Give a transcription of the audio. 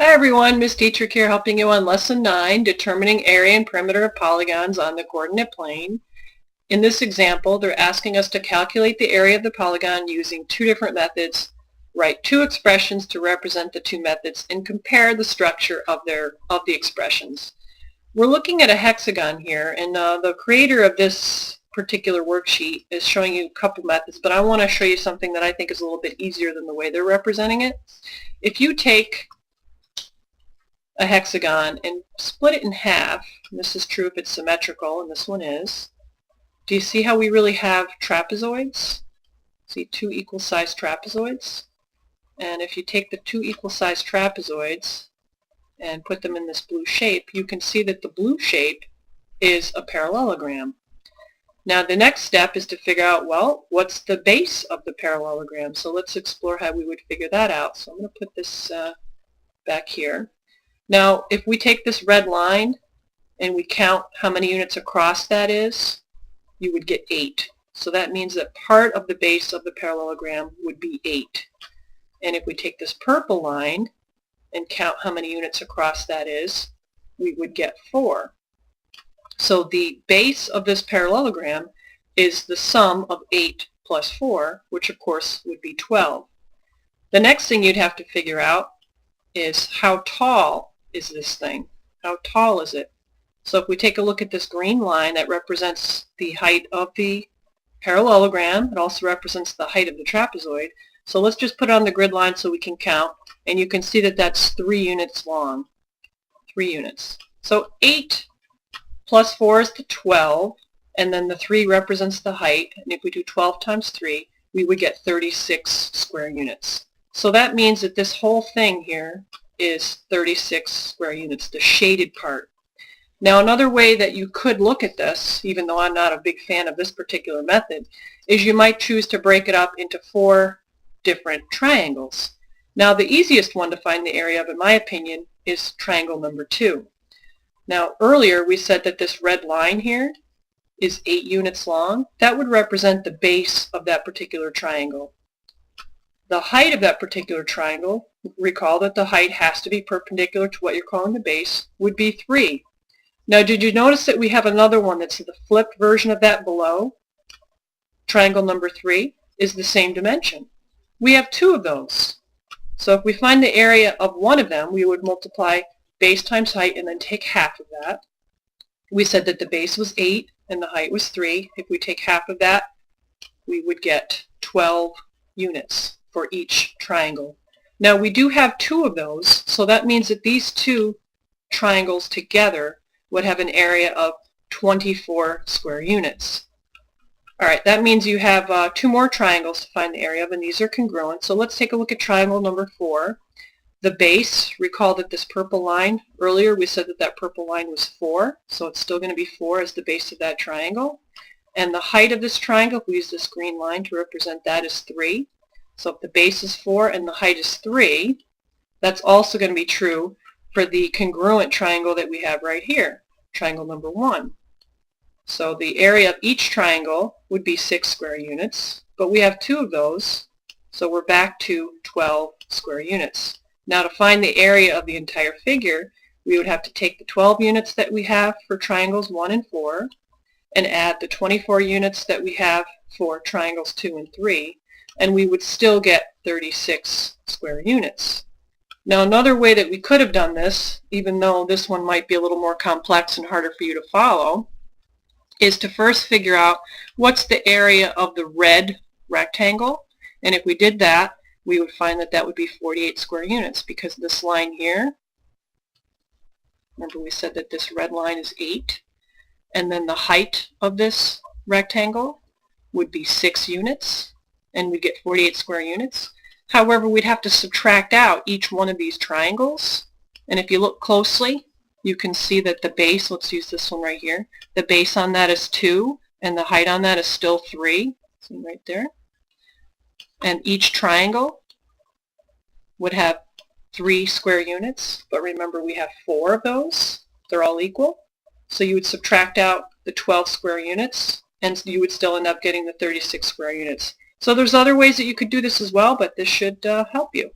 Hi everyone, Ms. Dietrich here helping you on Lesson 9, determining area and perimeter of polygons on the coordinate plane. In this example, they're asking us to calculate the area of the polygon using two different methods, write two expressions to represent the two methods, and compare the structure of the expressions. We're looking at a hexagon here, and the creator of this particular worksheet is showing you a couple methods, but I want to show you something that I think is a little bit easier than the way they're representing it. If you take a hexagon and split it in half, and this is true if it's symmetrical, and this one is, do you see how we really have trapezoids? See, two equal-sized trapezoids? And if you take the two equal-sized trapezoids and put them in this blue shape, you can see that the blue shape is a parallelogram. Now the next step is to figure out, well, what's the base of the parallelogram? So let's explore how we would figure that out. So I'm going to put this back here. Now, if we take this red line and we count how many units across that is, you would get 8. So that means that part of the base of the parallelogram would be 8. And if we take this purple line and count how many units across that is, we would get 4. So the base of this parallelogram is the sum of 8 plus 4, which of course would be 12. The next thing you'd have to figure out is how tall is this thing? How tall is it? So if we take a look at this green line, that represents the height of the parallelogram. It also represents the height of the trapezoid. So let's just put it on the grid line so we can count, and you can see that that's 3 units long. 3 units. So 8 plus 4 is the 12, and then the 3 represents the height, and if we do 12 times 3, we would get 36 square units. So that means that this whole thing here is 36 square units, the shaded part. Now another way that you could look at this, even though I'm not a big fan of this particular method, is you might choose to break it up into 4 different triangles. Now the easiest one to find the area of, in my opinion, is triangle number 2. Now earlier we said that this red line here is 8 units long. That would represent the base of that particular triangle. The height of that particular triangle, recall that the height has to be perpendicular to what you're calling the base, would be 3. Now did you notice that we have another one that's the flipped version of that below? Triangle number 3 is the same dimension. We have 2 of those. So if we find the area of one of them, we would multiply base times height and then take half of that. We said that the base was 8 and the height was 3. If we take half of that, we would get 12 units for each triangle. Now we do have 2 of those, so that means that these 2 triangles together would have an area of 24 square units. Alright, that means you have 2 more triangles to find the area of, and these are congruent. So let's take a look at triangle number 4. The base, recall that this purple line, earlier we said that that purple line was 4, so it's still going to be 4 as the base of that triangle. And the height of this triangle, if we use this green line to represent that, is 3. So if the base is 4 and the height is 3, that's also going to be true for the congruent triangle that we have right here, triangle number 1. So the area of each triangle would be 6 square units, but we have 2 of those, so we're back to 12 square units. Now to find the area of the entire figure, we would have to take the 12 units that we have for triangles 1 and 4 and add the 24 units that we have for triangles 2 and 3, and we would still get 36 square units. Now another way that we could have done this, even though this one might be a little more complex and harder for you to follow, is to first figure out what's the area of the red rectangle, and if we did that, we would find that that would be 48 square units, because this line here, remember we said that this red line is 8, and then the height of this rectangle would be 6 units, and we get 48 square units. However, we'd have to subtract out each one of these triangles, and if you look closely, you can see that the base, let's use this one right here, the base on that is 2, and the height on that is still 3, see right there. And each triangle would have 3 square units, but remember we have 4 of those, they're all equal, so you would subtract out the 12 square units, and you would still end up getting the 36 square units. So there's other ways that you could do this as well, but this should help you.